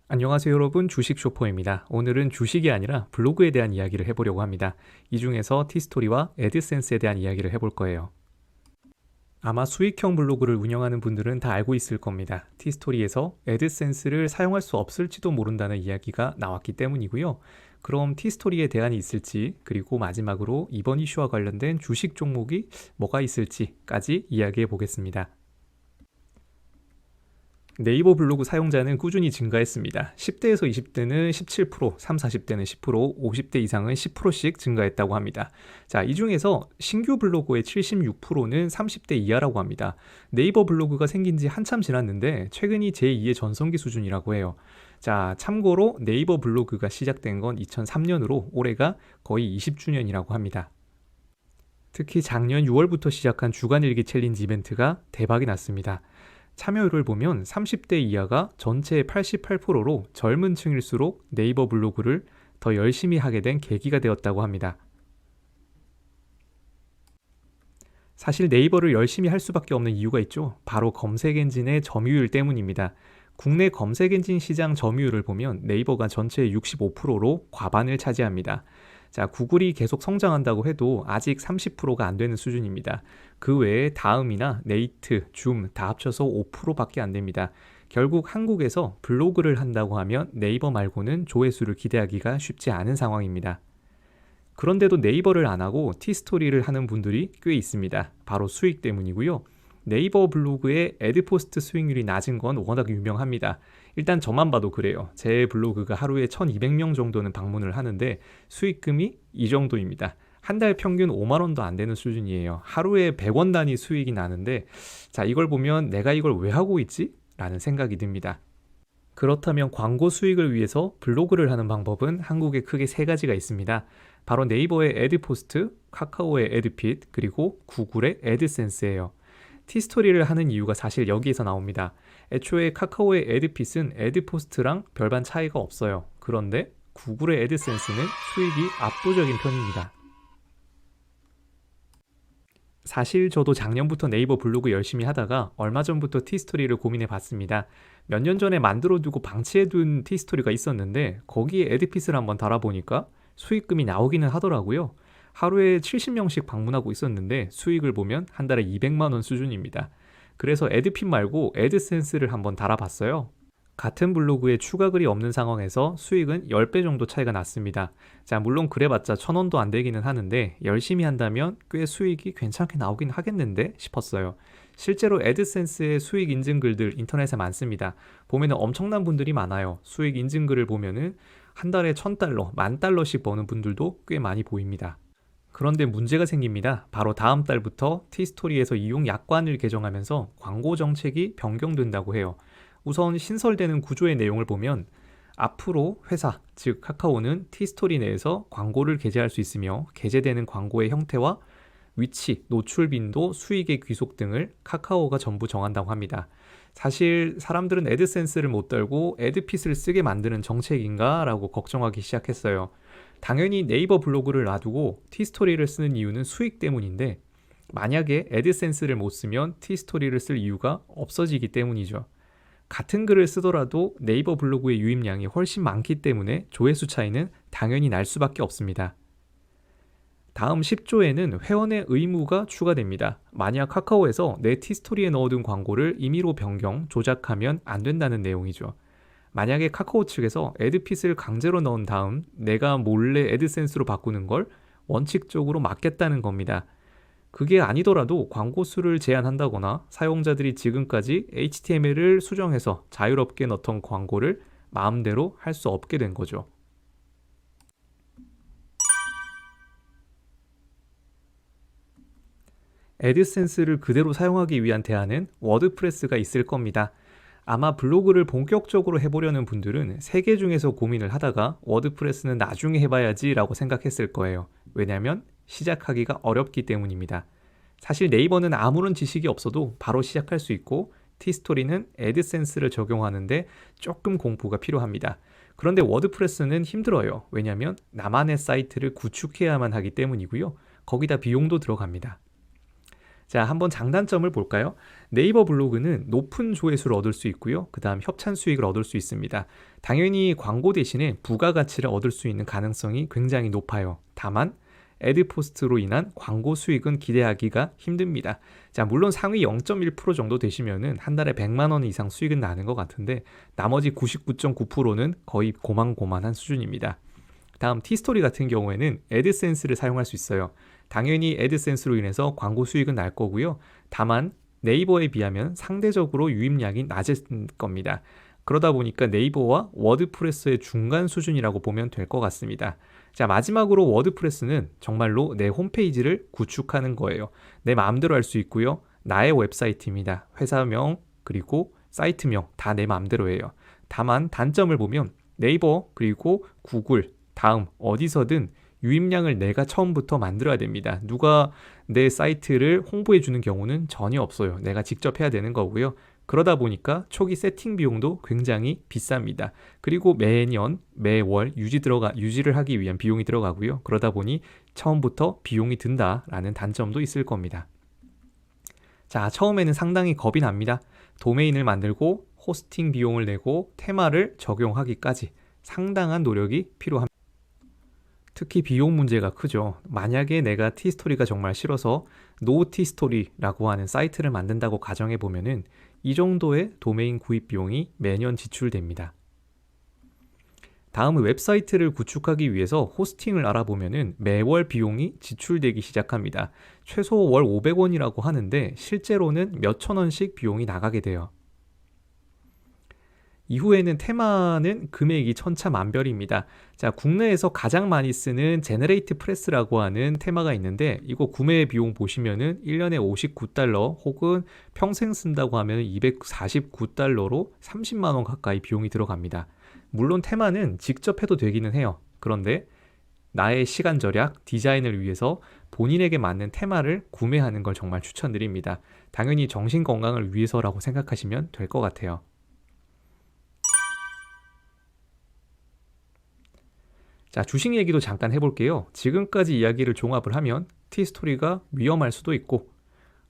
안녕하세요 여러분, 주식 쇼퍼입니다. 오늘은 주식이 아니라 블로그에 대한 이야기를 해보려고 합니다. 이 중에서 티스토리와 애드센스에 대한 이야기를 해볼 거예요. 아마 수익형 블로그를 운영하는 분들은 다 알고 있을 겁니다. 티스토리에서 애드센스를 사용할 수 없을지도 모른다는 이야기가 나왔기 때문이고요. 그럼 티스토리에 대안이 있을지, 그리고 마지막으로 이번 이슈와 관련된 주식 종목이 뭐가 있을지까지 이야기해 보겠습니다. 네이버 블로그 사용자는 꾸준히 증가했습니다. 10대에서 20대는 17%, 3, 40대는 10%, 50대 이상은 10%씩 증가했다고 합니다. 자, 이 중에서 신규 블로그의 76%는 30대 이하라고 합니다. 네이버 블로그가 생긴 지 한참 지났는데 최근이 제2의 전성기 수준이라고 해요. 자, 참고로 네이버 블로그가 시작된 건 2003년으로 올해가 거의 20주년이라고 합니다. 특히 작년 6월부터 시작한 주간일기 챌린지 이벤트가 대박이 났습니다. 참여율을 보면 30대 이하가 전체의 88%로 젊은 층일수록 네이버 블로그를 더 열심히 하게 된 계기가 되었다고 합니다. 사실 네이버를 열심히 할 수밖에 없는 이유가 있죠. 바로 검색 엔진의 점유율 때문입니다. 국내 검색 엔진 시장 점유율을 보면 네이버가 전체의 65%로 과반을 차지합니다. 자, 구글이 계속 성장한다고 해도 아직 30%가 안 되는 수준입니다. 그 외에 다음이나 네이트, 줌 다 합쳐서 5%밖에 안 됩니다. 결국 한국에서 블로그를 한다고 하면 네이버 말고는 조회수를 기대하기가 쉽지 않은 상황입니다. 그런데도 네이버를 안 하고 티스토리를 하는 분들이 꽤 있습니다. 바로 수익 때문이고요. 네이버 블로그의 애드포스트 수익률이 낮은 건 워낙 유명합니다. 일단 저만 봐도 그래요. 제 블로그가 하루에 1200명 정도는 방문을 하는데 수익금이 이 정도입니다. 한 달 평균 5만 원도 안 되는 수준이에요. 하루에 100원 단위 수익이 나는데, 자, 이걸 보면 내가 이걸 왜 하고 있지? 라는 생각이 듭니다. 그렇다면 광고 수익을 위해서 블로그를 하는 방법은 한국에 크게 세 가지가 있습니다. 바로 네이버의 애드포스트, 카카오의 애드핏, 그리고 구글의 애드센스예요. 티스토리를 하는 이유가 사실 여기에서 나옵니다. 애초에 카카오의 애드핏은 애드포스트랑 별반 차이가 없어요. 그런데 구글의 애드센스는 수익이 압도적인 편입니다. 사실 저도 작년부터 네이버 블로그 열심히 하다가 얼마 전부터 티스토리를 고민해 봤습니다. 몇 년 전에 만들어두고 방치해둔 티스토리가 있었는데 거기에 애드핏을 한번 달아보니까 수익금이 나오기는 하더라고요. 하루에 70명씩 방문하고 있었는데 수익을 보면 한 달에 200만 원 수준입니다. 그래서 애드핏 말고 애드센스를 한번 달아봤어요. 같은 블로그에 추가 글이 없는 상황에서 수익은 10배 정도 차이가 났습니다. 자, 물론 그래봤자 1000원도 안 되기는 하는데 열심히 한다면 꽤 수익이 괜찮게 나오긴 하겠는데 싶었어요. 실제로 애드센스의 수익 인증 글들 인터넷에 많습니다. 보면은 엄청난 분들이 많아요. 수익 인증 글을 보면은 한 달에 1000달러, 10,000달러씩 버는 분들도 꽤 많이 보입니다. 그런데 문제가 생깁니다. 바로 다음 달부터 티스토리에서 이용 약관을 개정하면서 광고 정책이 변경된다고 해요. 우선 신설되는 구조의 내용을 보면 앞으로 회사, 즉 카카오는 티스토리 내에서 광고를 게재할 수 있으며 게재되는 광고의 형태와 위치, 노출 빈도, 수익의 귀속 등을 카카오가 전부 정한다고 합니다. 사실 사람들은 애드센스를 못 달고 애드핏을 쓰게 만드는 정책인가 라고 걱정하기 시작했어요. 당연히 네이버 블로그를 놔두고 티스토리를 쓰는 이유는 수익 때문인데 만약에 애드센스를 못 쓰면 티스토리를 쓸 이유가 없어지기 때문이죠. 같은 글을 쓰더라도 네이버 블로그의 유입량이 훨씬 많기 때문에 조회수 차이는 당연히 날 수밖에 없습니다. 다음 10조에는 회원의 의무가 추가됩니다. 만약 카카오에서 내 티스토리에 넣어둔 광고를 임의로 변경, 조작하면 안 된다는 내용이죠. 만약에 카카오 측에서 애드핏을 강제로 넣은 다음 내가 몰래 애드센스로 바꾸는 걸 원칙적으로 막겠다는 겁니다. 그게 아니더라도 광고 수를 제한한다거나 사용자들이 지금까지 HTML을 수정해서 자유롭게 넣던 광고를 마음대로 할 수 없게 된 거죠. 애드센스를 그대로 사용하기 위한 대안은 워드프레스가 있을 겁니다. 아마 블로그를 본격적으로 해보려는 분들은 세 개 중에서 고민을 하다가 워드프레스는 나중에 해봐야지 라고 생각했을 거예요. 왜냐하면 시작하기가 어렵기 때문입니다. 사실 네이버는 아무런 지식이 없어도 바로 시작할 수 있고 티스토리는 애드센스를 적용하는데 조금 공부가 필요합니다. 그런데 워드프레스는 힘들어요. 왜냐하면 나만의 사이트를 구축해야만 하기 때문이고요. 거기다 비용도 들어갑니다. 자, 한번 장단점을 볼까요? 네이버 블로그는 높은 조회수를 얻을 수 있고요. 그 다음 협찬 수익을 얻을 수 있습니다. 당연히 광고 대신에 부가가치를 얻을 수 있는 가능성이 굉장히 높아요. 다만 애드포스트로 인한 광고 수익은 기대하기가 힘듭니다. 자, 물론 상위 0.1% 정도 되시면은 한 달에 100만 원 이상 수익은 나는 것 같은데 나머지 99.9%는 거의 고만고만한 수준입니다. 다음 티스토리 같은 경우에는 애드센스를 사용할 수 있어요. 당연히 애드센스로 인해서 광고 수익은 날 거고요. 다만 네이버에 비하면 상대적으로 유입량이 낮을 겁니다. 그러다 보니까 네이버와 워드프레스의 중간 수준이라고 보면 될 것 같습니다. 자, 마지막으로 워드프레스는 정말로 내 홈페이지를 구축하는 거예요. 내 마음대로 할 수 있고요. 나의 웹사이트입니다. 회사명 그리고 사이트명 다 내 마음대로예요. 다만 단점을 보면 네이버 그리고 구글 다음 어디서든 유입량을 내가 처음부터 만들어야 됩니다. 누가 내 사이트를 홍보해 주는 경우는 전혀 없어요. 내가 직접 해야 되는 거고요. 그러다 보니까 초기 세팅 비용도 굉장히 비쌉니다. 그리고 매년, 매월 유지를 하기 위한 비용이 들어가고요. 그러다 보니 처음부터 비용이 든다라는 단점도 있을 겁니다. 자, 처음에는 상당히 겁이 납니다. 도메인을 만들고 호스팅 비용을 내고 테마를 적용하기까지 상당한 노력이 필요합니다. 특히 비용 문제가 크죠. 만약에 내가 티스토리가 정말 싫어서 노티스토리라고 하는 사이트를 만든다고 가정해 보면은 이 정도의 도메인 구입 비용이 매년 지출됩니다. 다음은 웹사이트를 구축하기 위해서 호스팅을 알아보면은 매월 비용이 지출되기 시작합니다. 최소 월 500원이라고 하는데 실제로는 몇천 원씩 비용이 나가게 돼요. 이후에는 테마는 금액이 천차만별입니다. 자, 국내에서 가장 많이 쓰는 제너레이트 프레스라고 하는 테마가 있는데 이거 구매 비용 보시면은 1년에 59달러 혹은 평생 쓴다고 하면 249달러로 30만 원 가까이 비용이 들어갑니다. 물론 테마는 직접 해도 되기는 해요. 그런데 나의 시간 절약, 디자인을 위해서 본인에게 맞는 테마를 구매하는 걸 정말 추천드립니다. 당연히 정신 건강을 위해서라고 생각하시면 될 것 같아요. 자, 주식 얘기도 잠깐 해볼게요. 지금까지 이야기를 종합을 하면 티스토리가 위험할 수도 있고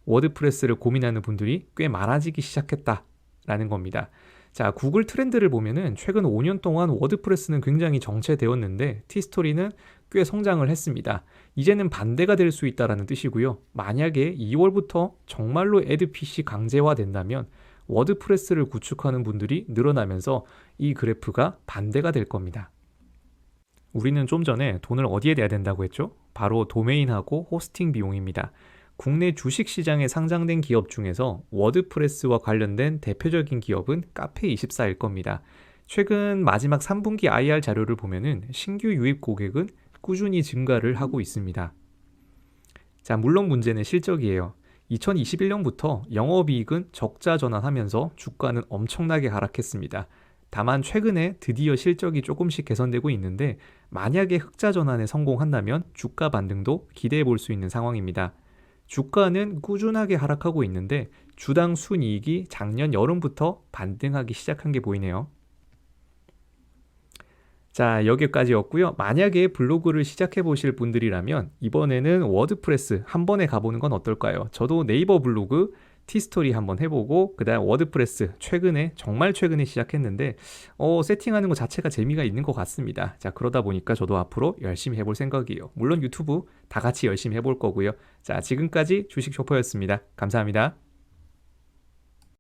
워드프레스를 고민하는 분들이 꽤 많아지기 시작했다라는 겁니다. 자, 구글 트렌드를 보면은 최근 5년 동안 워드프레스는 굉장히 정체되었는데 티스토리는 꽤 성장을 했습니다. 이제는 반대가 될 수 있다라는 뜻이고요. 만약에 2월부터 정말로 애드PC 강제화된다면 워드프레스를 구축하는 분들이 늘어나면서 이 그래프가 반대가 될 겁니다. 우리는 좀 전에 돈을 어디에 내야 된다고 했죠? 바로 도메인하고 호스팅 비용입니다. 국내 주식시장에 상장된 기업 중에서 워드프레스와 관련된 대표적인 기업은 카페24일 겁니다. 최근 마지막 3분기 IR 자료를 보면은 신규 유입 고객은 꾸준히 증가를 하고 있습니다. 자, 물론 문제는 실적이에요. 2021년부터 영업이익은 적자 전환하면서 주가는 엄청나게 하락했습니다. 다만 최근에 드디어 실적이 조금씩 개선되고 있는데 만약에 흑자 전환에 성공한다면 주가 반등도 기대해 볼 수 있는 상황입니다. 주가는 꾸준하게 하락하고 있는데 주당 순이익이 작년 여름부터 반등하기 시작한 게 보이네요. 자, 여기까지였고요. 만약에 블로그를 시작해 보실 분들이라면 이번에는 워드프레스 한 번에 가보는 건 어떨까요? 저도 네이버 블로그 티스토리 한번 해보고 그 다음 워드프레스 정말 최근에 시작했는데 세팅하는 것 자체가 재미가 있는 것 같습니다. 자, 그러다 보니까 저도 앞으로 열심히 해볼 생각이에요. 물론 유튜브 다 같이 열심히 해볼 거고요. 자, 지금까지 주식 쇼퍼였습니다. 감사합니다.